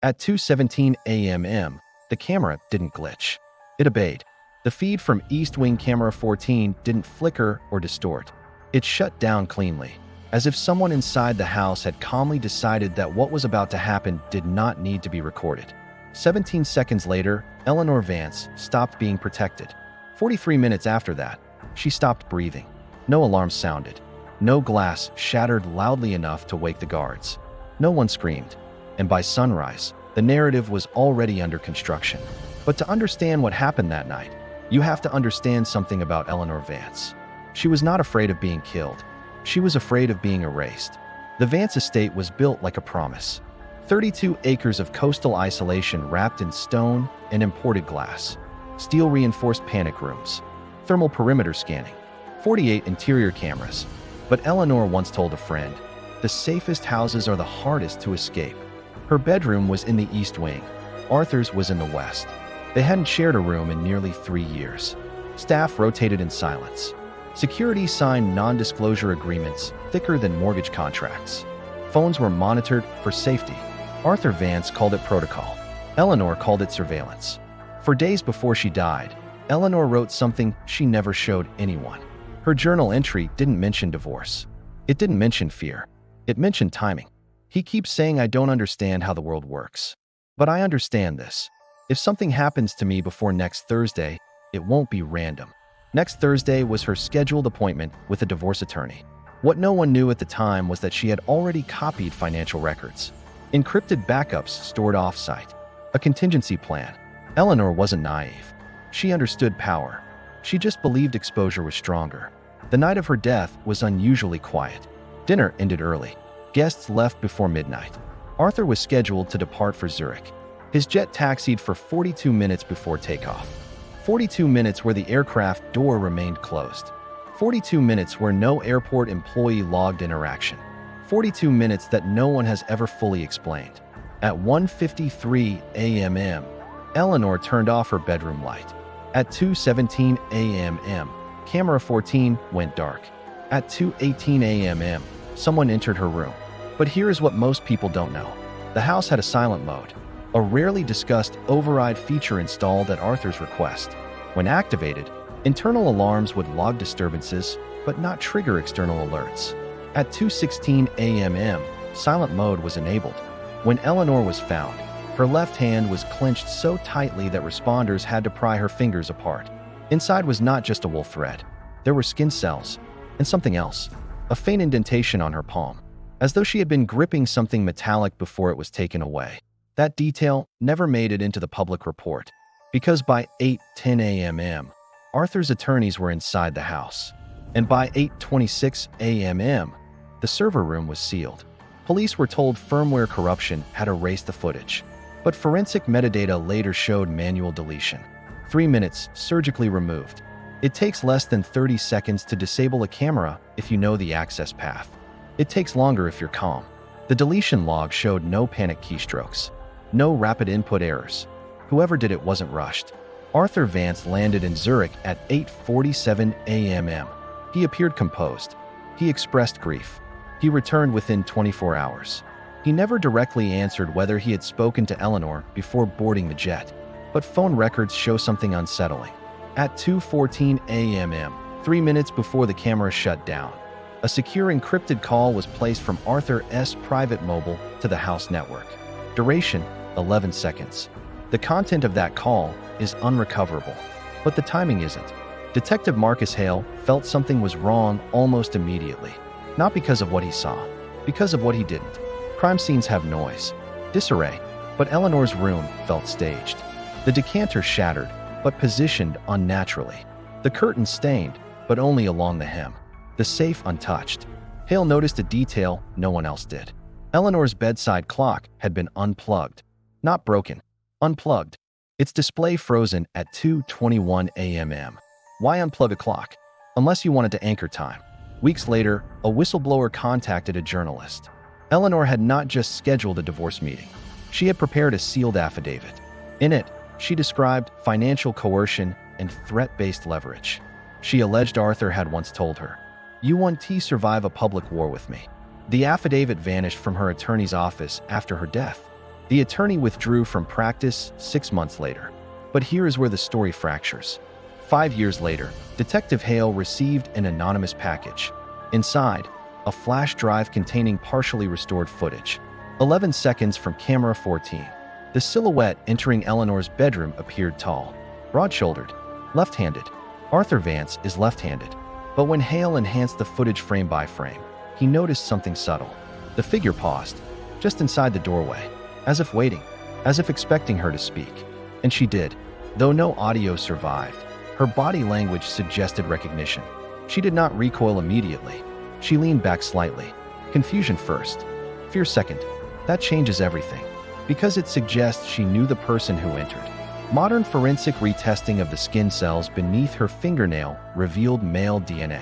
At 2:17 a.m., the camera didn't glitch. It obeyed. The feed from East Wing Camera 14 didn't flicker or distort. It shut down cleanly, as if someone inside the house had calmly decided that what was about to happen did not need to be recorded. 17 seconds later, Eleanor Vance stopped being protected. 43 minutes after that, she stopped breathing. No alarm sounded. No glass shattered loudly enough to wake the guards. No one screamed. And by sunrise, the narrative was already under construction. But to understand what happened that night, you have to understand something about Eleanor Vance. She was not afraid of being killed. She was afraid of being erased. The Vance estate was built like a promise. 32 acres of coastal isolation wrapped in stone and imported glass. Steel-reinforced panic rooms. Thermal perimeter scanning. 48 interior cameras. But Eleanor once told a friend, "The safest houses are the hardest to escape." Her bedroom was in the East Wing. Arthur's was in the West. They hadn't shared a room in nearly 3 years. Staff rotated in silence. Security signed non-disclosure agreements thicker than mortgage contracts. Phones were monitored for safety. Arthur Vance called it protocol. Eleanor called it surveillance. For days before she died, Eleanor wrote something she never showed anyone. Her journal entry didn't mention divorce. It didn't mention fear. It mentioned timing. "He keeps saying I don't understand how the world works. But I understand this. If something happens to me before next Thursday, it won't be random." Next Thursday was her scheduled appointment with a divorce attorney. What no one knew at the time was that she had already copied financial records. Encrypted backups stored off-site. A contingency plan. Eleanor wasn't naive. She understood power. She just believed exposure was stronger. The night of her death was unusually quiet. Dinner ended early. Guests left before midnight. Arthur was scheduled to depart for Zurich. His jet taxied for 42 minutes before takeoff. 42 minutes where the aircraft door remained closed. 42 minutes where no airport employee logged interaction. 42 minutes that no one has ever fully explained. At 1:53 a.m., Eleanor turned off her bedroom light. At 2:17 a.m., camera 14 went dark. At 2:18 a.m., someone entered her room. But here is what most people don't know. The house had a silent mode, a rarely discussed override feature installed at Arthur's request. When activated, internal alarms would log disturbances, but not trigger external alerts. At 2:16 a.m., silent mode was enabled. When Eleanor was found, her left hand was clenched so tightly that responders had to pry her fingers apart. Inside was not just a wool thread. There were skin cells, and something else, a faint indentation on her palm, as though she had been gripping something metallic before it was taken away. That detail never made it into the public report, because by 8:10 a.m., Arthur's attorneys were inside the house, and by 8:26 a.m., the server room was sealed. Police were told firmware corruption had erased the footage, but forensic metadata later showed manual deletion. 3 minutes surgically removed. It takes less than 30 seconds to disable a camera if you know the access path. It takes longer if you're calm. The deletion log showed no panic keystrokes, no rapid input errors. Whoever did it wasn't rushed. Arthur Vance landed in Zurich at 8:47 a.m. He appeared composed. He expressed grief. He returned within 24 hours. He never directly answered whether he had spoken to Eleanor before boarding the jet, but phone records show something unsettling. At 2:14 a.m., 3 minutes before the camera shut down, a secure encrypted call was placed from Arthur's private mobile to the house network. Duration, 11 seconds. The content of that call is unrecoverable, but the timing isn't. Detective Marcus Hale felt something was wrong almost immediately, not because of what he saw, because of what he didn't. Crime scenes have noise, disarray, but Eleanor's room felt staged. The decanter shattered, but positioned unnaturally. The curtain stained, but only along the hem. The safe untouched. Hale noticed a detail no one else did. Eleanor's bedside clock had been unplugged. Not broken, unplugged. Its display frozen at 2:21 a.m. Why unplug a clock? Unless you wanted to anchor time. Weeks later, a whistleblower contacted a journalist. Eleanor had not just scheduled a divorce meeting. She had prepared a sealed affidavit. In it, she described financial coercion and threat-based leverage. She alleged Arthur had once told her, "You want to survive a public war with me." The affidavit vanished from her attorney's office after her death. The attorney withdrew from practice 6 months later. But here is where the story fractures. 5 years later, Detective Hale received an anonymous package. Inside, a flash drive containing partially restored footage. 11 seconds from camera 14. The silhouette entering Eleanor's bedroom appeared tall, broad-shouldered, left-handed. Arthur Vance is left-handed. But when Hale enhanced the footage frame by frame, he noticed something subtle. The figure paused, just inside the doorway, as if waiting, as if expecting her to speak. And she did. Though no audio survived, her body language suggested recognition. She did not recoil immediately. She leaned back slightly. Confusion first, fear second. That changes everything, because it suggests she knew the person who entered. Modern forensic retesting of the skin cells beneath her fingernail revealed male DNA.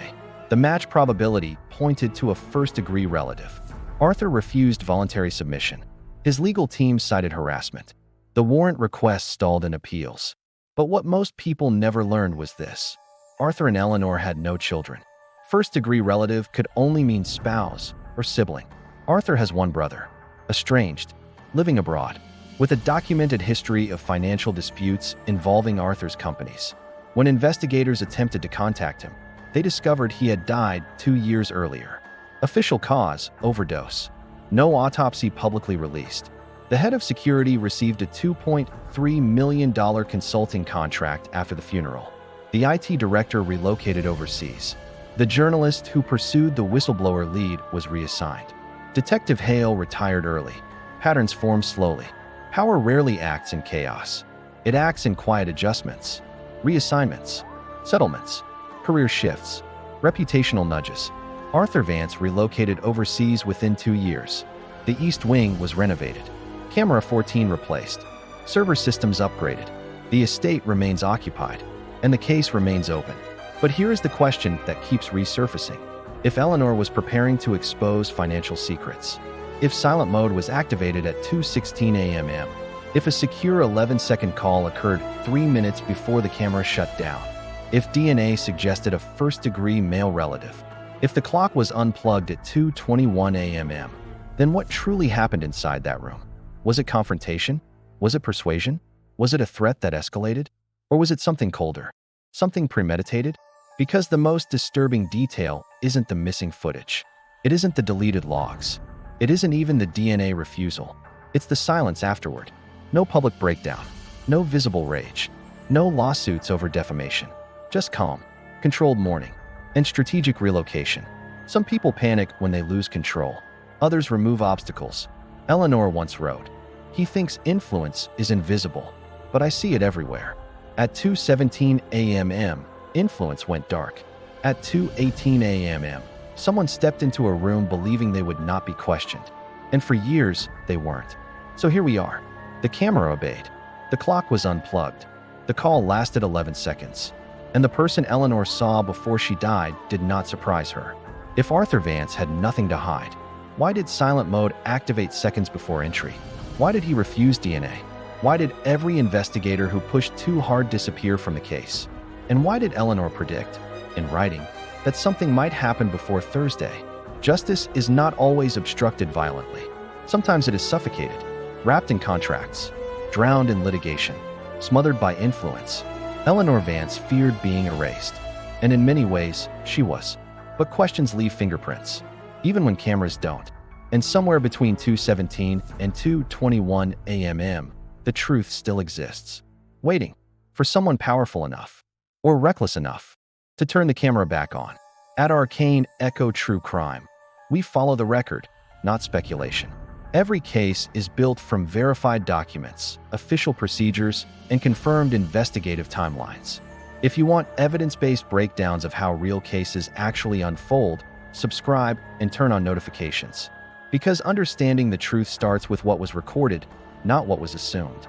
The match probability pointed to a first-degree relative. Arthur refused voluntary submission. His legal team cited harassment. The warrant request stalled in appeals. But what most people never learned was this. Arthur and Eleanor had no children. First-degree relative could only mean spouse or sibling. Arthur has one brother, estranged, living abroad, with a documented history of financial disputes involving Arthur's companies. When investigators attempted to contact him, they discovered he had died 2 years earlier. Official cause, overdose. No autopsy publicly released. The head of security received a $2.3 million consulting contract after the funeral. The IT director relocated overseas. The journalist who pursued the whistleblower lead was reassigned. Detective Hale retired early. Patterns form slowly. Power rarely acts in chaos. It acts in quiet adjustments, reassignments, settlements, career shifts, reputational nudges. Arthur Vance relocated overseas within 2 years. The East Wing was renovated. Camera 14 replaced. Server systems upgraded. The estate remains occupied, and the case remains open. But here is the question that keeps resurfacing. If Eleanor was preparing to expose financial secrets, if silent mode was activated at 2:16 a.m., if a secure 11-second call occurred 3 minutes before the camera shut down, if DNA suggested a first-degree male relative, if the clock was unplugged at 2:21 a.m., then what truly happened inside that room? Was it confrontation? Was it persuasion? Was it a threat that escalated? Or was it something colder? Something premeditated? Because the most disturbing detail isn't the missing footage. It isn't the deleted logs. It isn't even the DNA refusal. It's the silence afterward. No public breakdown. No visible rage. No lawsuits over defamation. Just calm, controlled mourning, and strategic relocation. Some people panic when they lose control. Others remove obstacles. Eleanor once wrote, "He thinks influence is invisible, but I see it everywhere." At 2:17 a.m., influence went dark. At 2:18 a.m., someone stepped into a room believing they would not be questioned. And for years, they weren't. So here we are. The camera obeyed. The clock was unplugged. The call lasted 11 seconds. And the person Eleanor saw before she died did not surprise her. If Arthur Vance had nothing to hide, why did silent mode activate seconds before entry? Why did he refuse DNA? Why did every investigator who pushed too hard disappear from the case? And why did Eleanor predict, in writing, that something might happen before Thursday? Justice is not always obstructed violently. Sometimes it is suffocated, wrapped in contracts, drowned in litigation, smothered by influence. Eleanor Vance feared being erased, and in many ways, she was. But questions leave fingerprints, even when cameras don't. And somewhere between 2:17 and 2:21 a.m., the truth still exists, waiting for someone powerful enough, or reckless enough, to turn the camera back on. At Arcane Echo True Crime, we follow the record, not speculation. Every case is built from verified documents, official procedures, and confirmed investigative timelines. If you want evidence-based breakdowns of how real cases actually unfold, subscribe and turn on notifications. Because understanding the truth starts with what was recorded, not what was assumed.